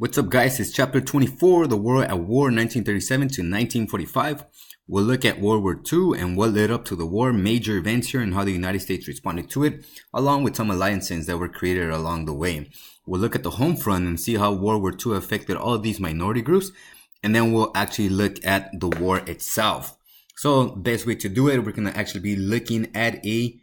What's up, guys? It's chapter 24, The World at War, 1937 to 1945. We'll look at World War II and what led up to the war, major events here, and how the United States responded to it, along with some alliances that were created along the way. We'll look at the home front and see how World War II affected all of these minority groups, and then we'll actually look at the war itself. So, best way to do it, we're going to actually be looking at a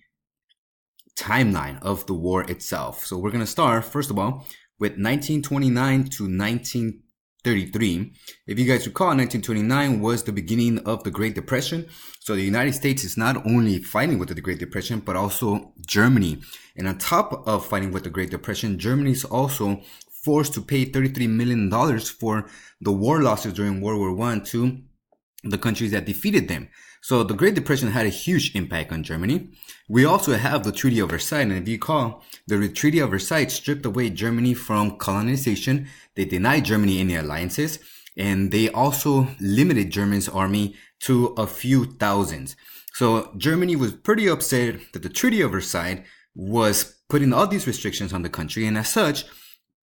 timeline of the war itself. So we're going to start, first of all, with 1929 to 1933. If you guys recall, 1929 was the beginning of the Great Depression. So the United States is not only fighting with the Great Depression, but also Germany. And on top of fighting with the Great Depression, Germany is also forced to pay $33 million for the war losses during World War I to the countries that defeated them. So the Great Depression had a huge impact on Germany. We also have the Treaty of Versailles. And if you recall, the Treaty of Versailles stripped away Germany from colonization. They denied Germany any alliances. And they also limited Germany's army to a few thousands. So Germany was pretty upset that the Treaty of Versailles was putting all these restrictions on the country. And as such,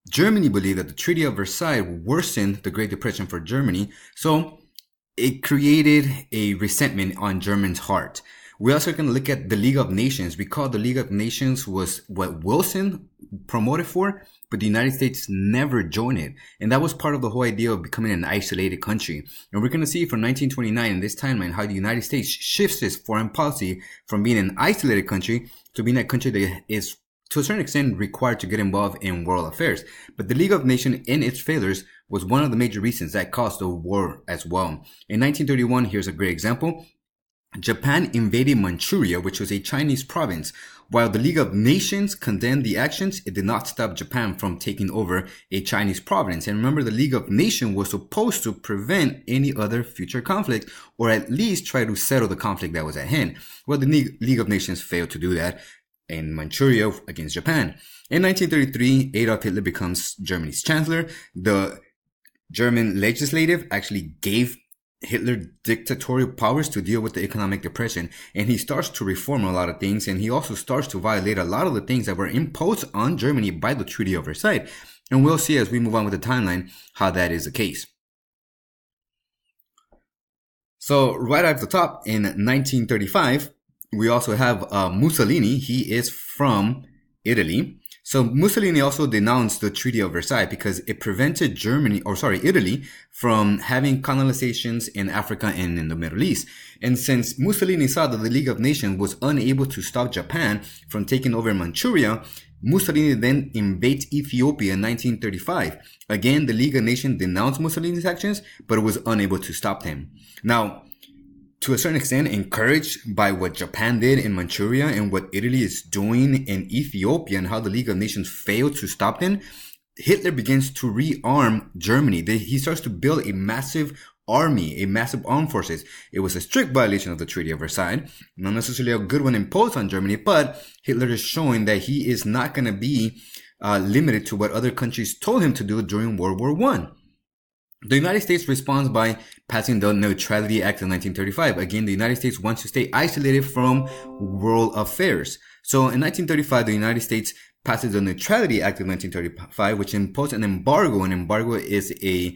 Germany believed that the Treaty of Versailles worsened the Great Depression for Germany. So it created a resentment on Germans' heart. We also can look at the League of Nations. Recall the League of Nations was what Wilson promoted for, but the United States never joined it. And that was part of the whole idea of becoming an isolated country. And we're going to see from 1929 in this timeline how the United States shifts its foreign policy from being an isolated country to being a country that is to a certain extent required to get involved in world affairs. But the League of Nations and its failures was one of the major reasons that caused the war as well. In 1931, here's a great example. Japan invaded Manchuria, which was a Chinese province. While the League of Nations condemned the actions, it did not stop Japan from taking over a Chinese province. And remember, the League of Nations was supposed to prevent any other future conflict, or at least try to settle the conflict that was at hand. Well, the League of Nations failed to do that in Manchuria against Japan. In 1933, Adolf Hitler becomes Germany's chancellor. The German legislative actually gave Hitler dictatorial powers to deal with the economic depression, and he starts to reform a lot of things, and he also starts to violate a lot of the things that were imposed on Germany by the Treaty of Versailles. And we'll see as we move on with the timeline how that is the case. So right at the top, in 1935, we also have Mussolini. He is from Italy. So Mussolini also denounced the Treaty of Versailles because it prevented Italy from having colonizations in Africa and in the Middle East. And since Mussolini saw that the League of Nations was unable to stop Japan from taking over Manchuria, Mussolini then invades Ethiopia in 1935. Again, the League of Nations denounced Mussolini's actions, but it was unable to stop him. Now, to a certain extent, encouraged by what Japan did in Manchuria and what Italy is doing in Ethiopia and how the League of Nations failed to stop them, Hitler begins to rearm Germany. He starts to build a massive army, a massive armed forces. It was a strict violation of the Treaty of Versailles, not necessarily a good one imposed on Germany, but Hitler is showing that he is not going to be limited to what other countries told him to do during World War I. The United States responds by passing the Neutrality Act of 1935. Again, the United States wants to stay isolated from world affairs. So in 1935, the United States passes the Neutrality Act of 1935, which imposed an embargo. An embargo is a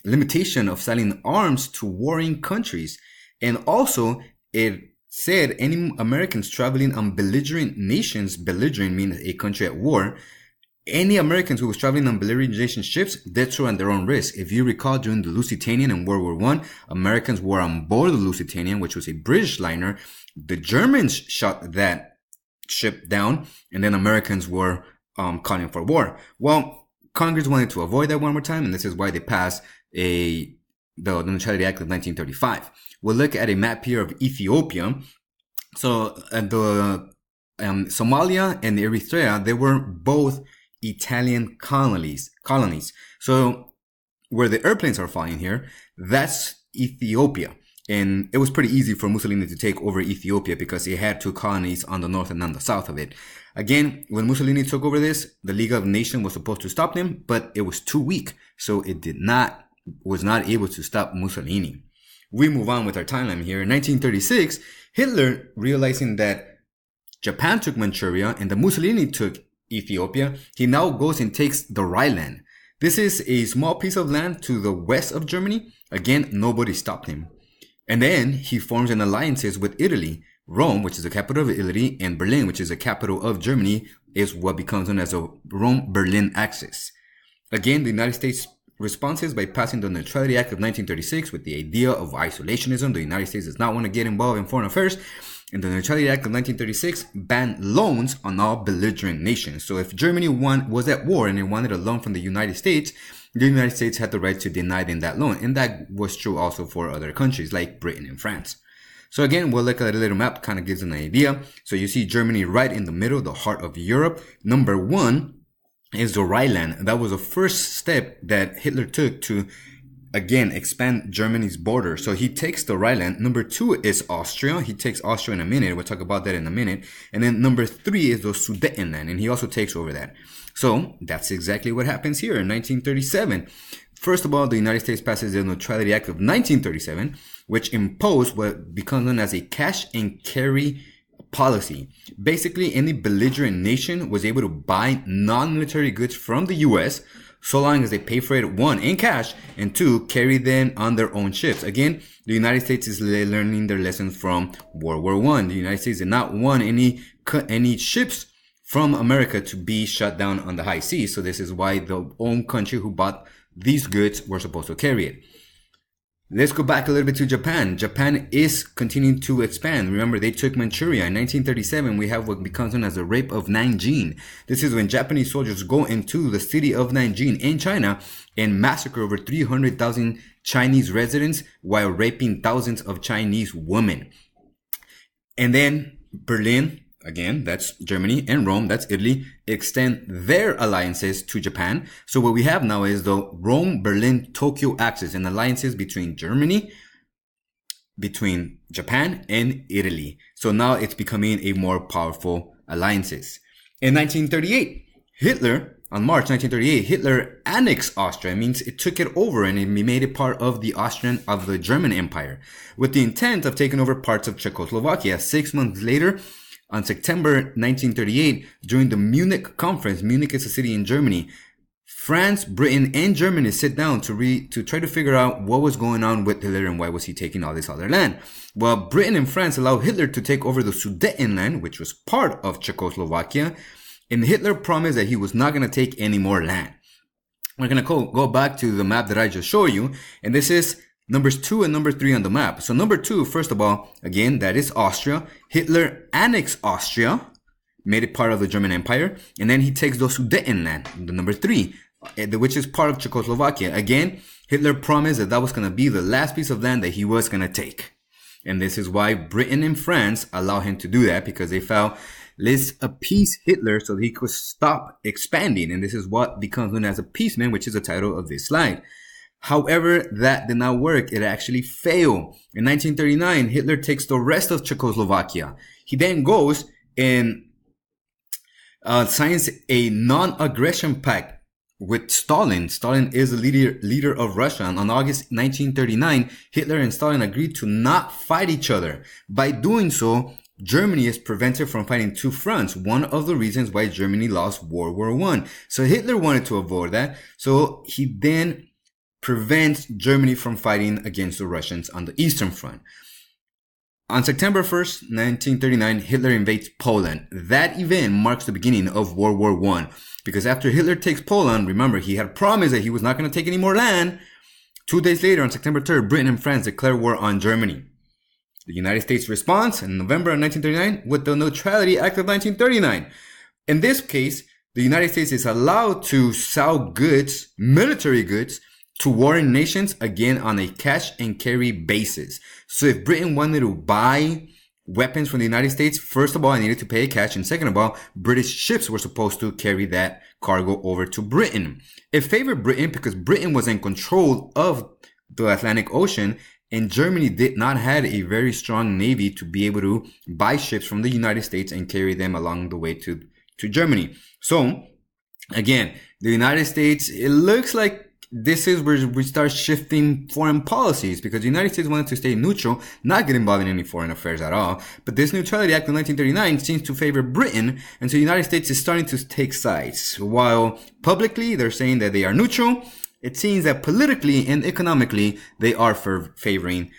limitation of selling arms to warring countries. And also, it said any Americans traveling on belligerent nations, belligerent means a country at war, any Americans who was traveling on belligerent ships did so at their own risk. If you recall, during the Lusitanian in World War I, Americans were on board the Lusitanian, which was a British liner. The Germans shot that ship down, and then Americans were calling for war. Well, Congress wanted to avoid that one more time, and this is why they passed the Neutrality Act of 1935. We'll look at a map here of Ethiopia. So the Somalia and Eritrea, they were both Italian colonies. So where the airplanes are flying here, that's Ethiopia. And it was pretty easy for Mussolini to take over Ethiopia because he had two colonies on the north and on the south of it. Again, when Mussolini took over this, the League of Nations was supposed to stop him, but it was too weak. So it was not able to stop Mussolini. We move on with our timeline here. In 1936, Hitler, realizing that Japan took Manchuria and that Mussolini took Ethiopia, he now goes and takes the Rhineland. This is a small piece of land to the west of Germany. Again, nobody stopped him. And then he forms an alliances with Italy. Rome, which is the capital of Italy, and Berlin, which is the capital of Germany, is what becomes known as a Rome-Berlin axis. Again, the United States responses by passing the Neutrality Act of 1936 with the idea of isolationism. The United States does not want to get involved in foreign affairs. And the Neutrality Act of 1936 banned loans on all belligerent nations. So if Germany was at war and it wanted a loan from the United States had the right to deny them that loan. And that was true also for other countries like Britain and France. So again, we'll look at a little map, kind of gives an idea. So you see Germany right in the middle, the heart of Europe. Number one is the Rhineland. That was the first step that Hitler took to, again, expand Germany's border. So he takes the Rhineland. Number two is Austria. He takes Austria in a minute. We'll talk about that in a minute. And then number three is the Sudetenland, and he also takes over that. So that's exactly what happens here in 1937. First of all, the United States passes the Neutrality Act of 1937, which imposed what becomes known as a cash and carry policy. Basically, any belligerent nation was able to buy non-military goods from the U.S. so long as they pay for it, one, in cash, and two, carry them on their own ships. Again, the United States is learning their lessons from World War I. The United States did not want any ships from America to be shut down on the high seas. So this is why the own country who bought these goods were supposed to carry it. Let's go back a little bit to Japan. Japan is continuing to expand. Remember, they took Manchuria. In 1937, we have what becomes known as the Rape of Nanjing. This is when Japanese soldiers go into the city of Nanjing in China and massacre over 300,000 Chinese residents while raping thousands of Chinese women. And then Berlin, again, that's Germany, and Rome, that's Italy, extend their alliances to Japan. So what we have now is the Rome-Berlin-Tokyo axis and alliances between Germany, between Japan, and Italy. So now it's becoming a more powerful alliances. In 1938, on March 1938, Hitler annexed Austria. It means it took it over and it made it part of the German Empire, with the intent of taking over parts of Czechoslovakia. 6 months later, on September 1938, during the Munich conference, Munich is a city in Germany, France, Britain, and Germany sit down to try to figure out what was going on with Hitler and why was he taking all this other land. Well, Britain and France allowed Hitler to take over the Sudetenland, which was part of Czechoslovakia, and Hitler promised that he was not going to take any more land. We're going to go back to the map that I just showed you, and this is numbers 2 and number 3 on the map. So number 2, first of all, again, that is Austria. Hitler annexed Austria, made it part of the German Empire, and then he takes the Sudetenland, the number 3, which is part of Czechoslovakia. Again, Hitler promised that was going to be the last piece of land that he was going to take. And this is why Britain and France allow him to do that, because they felt, let's appease Hitler so that he could stop expanding. And this is what becomes known as appeasement, which is the title of this slide. However, that did not work. It actually failed. In 1939, Hitler takes the rest of Czechoslovakia. He then goes and signs a non-aggression pact with Stalin. Stalin is the leader of Russia. And on August 1939, Hitler and Stalin agreed to not fight each other. By doing so, Germany is prevented from fighting two fronts. One of the reasons why Germany lost World War I. So Hitler wanted to avoid that. So he then prevents Germany from fighting against the Russians on the Eastern Front. On September 1st, 1939, Hitler invades Poland. That event marks the beginning of World War I. Because after Hitler takes Poland, remember, he had promised that he was not going to take any more land. 2 days later, on September 3rd, Britain and France declare war on Germany. The United States responds in November of 1939 with the Neutrality Act of 1939. In this case, the United States is allowed to sell goods, military goods, to warring nations, again on a cash and carry basis. So if Britain wanted to buy weapons from the United States, first of all, I needed to pay cash. And second of all, British ships were supposed to carry that cargo over to Britain. It favored Britain because Britain was in control of the Atlantic Ocean, and Germany did not have a very strong navy to be able to buy ships from the United States and carry them along the way to Germany. So again, the United States, it looks like this is where we start shifting foreign policies, because the United States wanted to stay neutral, not get involved in any foreign affairs at all. But this Neutrality Act of 1939 seems to favor Britain, and so the United States is starting to take sides. While publicly they're saying that they are neutral, it seems that politically and economically they are favoring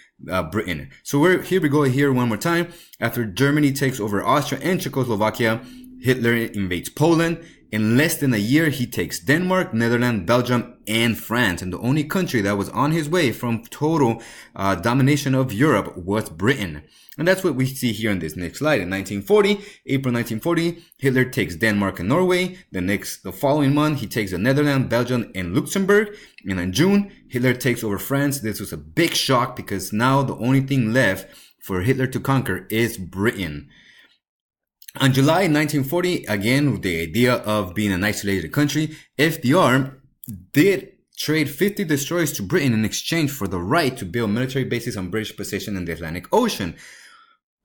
Britain. So here we go here one more time. After Germany takes over Austria and Czechoslovakia, Hitler invades Poland. In less than a year, he takes Denmark, Netherlands, Belgium, and France. And the only country that was on his way from total domination of Europe was Britain. And that's what we see here in this next slide. In April 1940, Hitler takes Denmark and Norway. The following month, he takes the Netherlands, Belgium, and Luxembourg. And in June, Hitler takes over France. This was a big shock because now the only thing left for Hitler to conquer is Britain. On July 1940, again, with the idea of being an isolated country, FDR did trade 50 destroyers to Britain in exchange for the right to build military bases on British position in the Atlantic Ocean.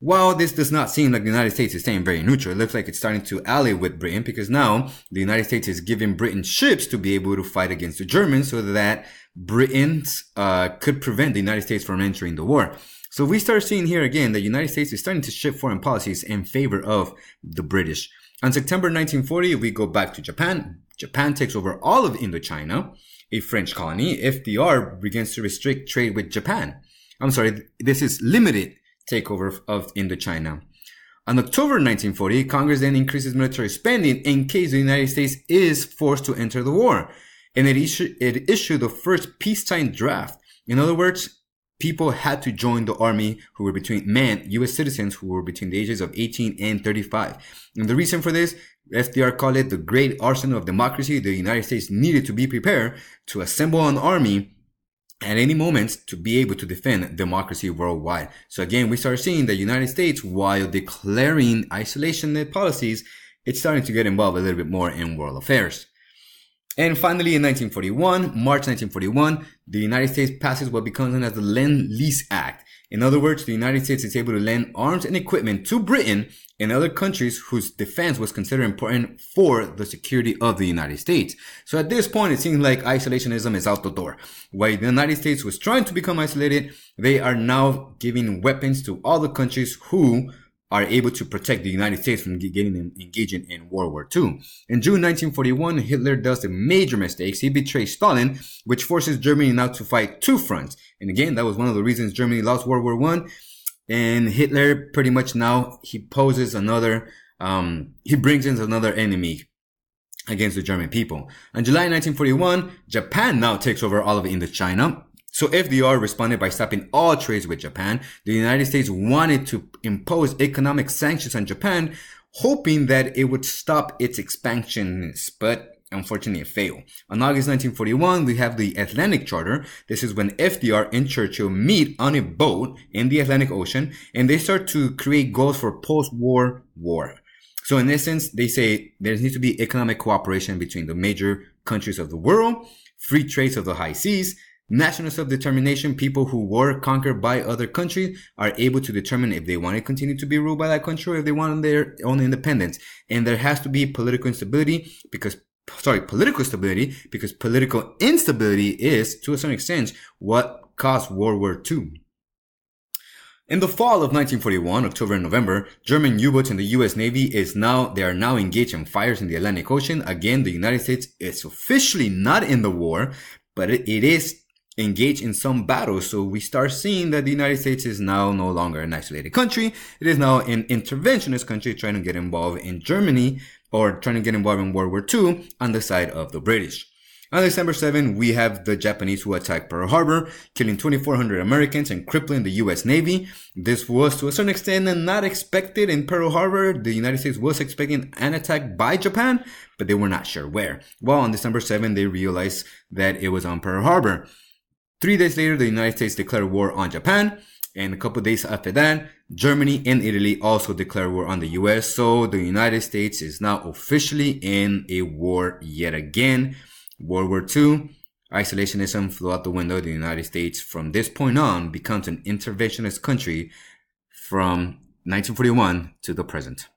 While this does not seem like the United States is staying very neutral, it looks like it's starting to ally with Britain, because now the United States is giving Britain ships to be able to fight against the Germans so that Britain could prevent the United States from entering the war. So we start seeing here again that the United States is starting to shift foreign policies in favor of the British. On September 1940, we go back to Japan. Japan takes over all of Indochina, a French colony. FDR begins to restrict trade with Japan. I'm sorry, this is limited takeover of Indochina. On October 1940, Congress then increases military spending in case the United States is forced to enter the war. And it issued the first peacetime draft. In other words, people had to join the army who were U.S. citizens who were between the ages of 18 and 35. And the reason for this, FDR called it the great arsenal of democracy. The United States needed to be prepared to assemble an army at any moment to be able to defend democracy worldwide. So again, we start seeing the United States, while declaring isolationist policies, it's starting to get involved a little bit more in world affairs. And finally, in March 1941, the United States passes what becomes known as the Lend-Lease Act. In other words, the United States is able to lend arms and equipment to Britain and other countries whose defense was considered important for the security of the United States. So at this point, it seems like isolationism is out the door. While the United States was trying to become isolated, they are now giving weapons to all the countries who are able to protect the United States from engaging in World War II. In June 1941, Hitler does the major mistakes. He betrays Stalin, which forces Germany now to fight two fronts. And again, that was one of the reasons Germany lost World War I. And Hitler pretty much now, he brings in another enemy against the German people. On July 1941, Japan now takes over all of Indochina. So FDR responded by stopping all trades with Japan. The United States wanted to impose economic sanctions on Japan, hoping that it would stop its expansion, but unfortunately it failed. On August 1941, we have the Atlantic Charter. This is when FDR and Churchill meet on a boat in the Atlantic Ocean, and they start to create goals for post-war war. So in essence, they say there needs to be economic cooperation between the major countries of the world, free trades of the high seas, national self-determination. People who were conquered by other countries are able to determine if they want to continue to be ruled by that country or if they want their own independence. And there has to be political stability because political instability is, to a certain extent, what caused World War II. In the fall of 1941, October and November, German U-boats in the U.S. Navy they are now engaged in fires in the Atlantic Ocean. Again, the United States is officially not in the war, but it is engaged in some battles. So we start seeing that the United States is now no longer an isolated country. It is now an interventionist country trying to get involved in Germany or trying to get involved in World War II on the side of the British. On December 7, we have the Japanese who attacked Pearl Harbor, killing 2,400 Americans and crippling the U.S. Navy. This was to a certain extent not expected in Pearl Harbor. The United States was expecting an attack by Japan, but they were not sure where. Well, on December 7, they realized that it was on Pearl Harbor. 3 days later, the United States declared war on Japan. And a couple of days after that, Germany and Italy also declared war on the U.S. So the United States is now officially in a war yet again. World War II, isolationism flew out the window. The United States, from this point on, becomes an interventionist country from 1941 to the present.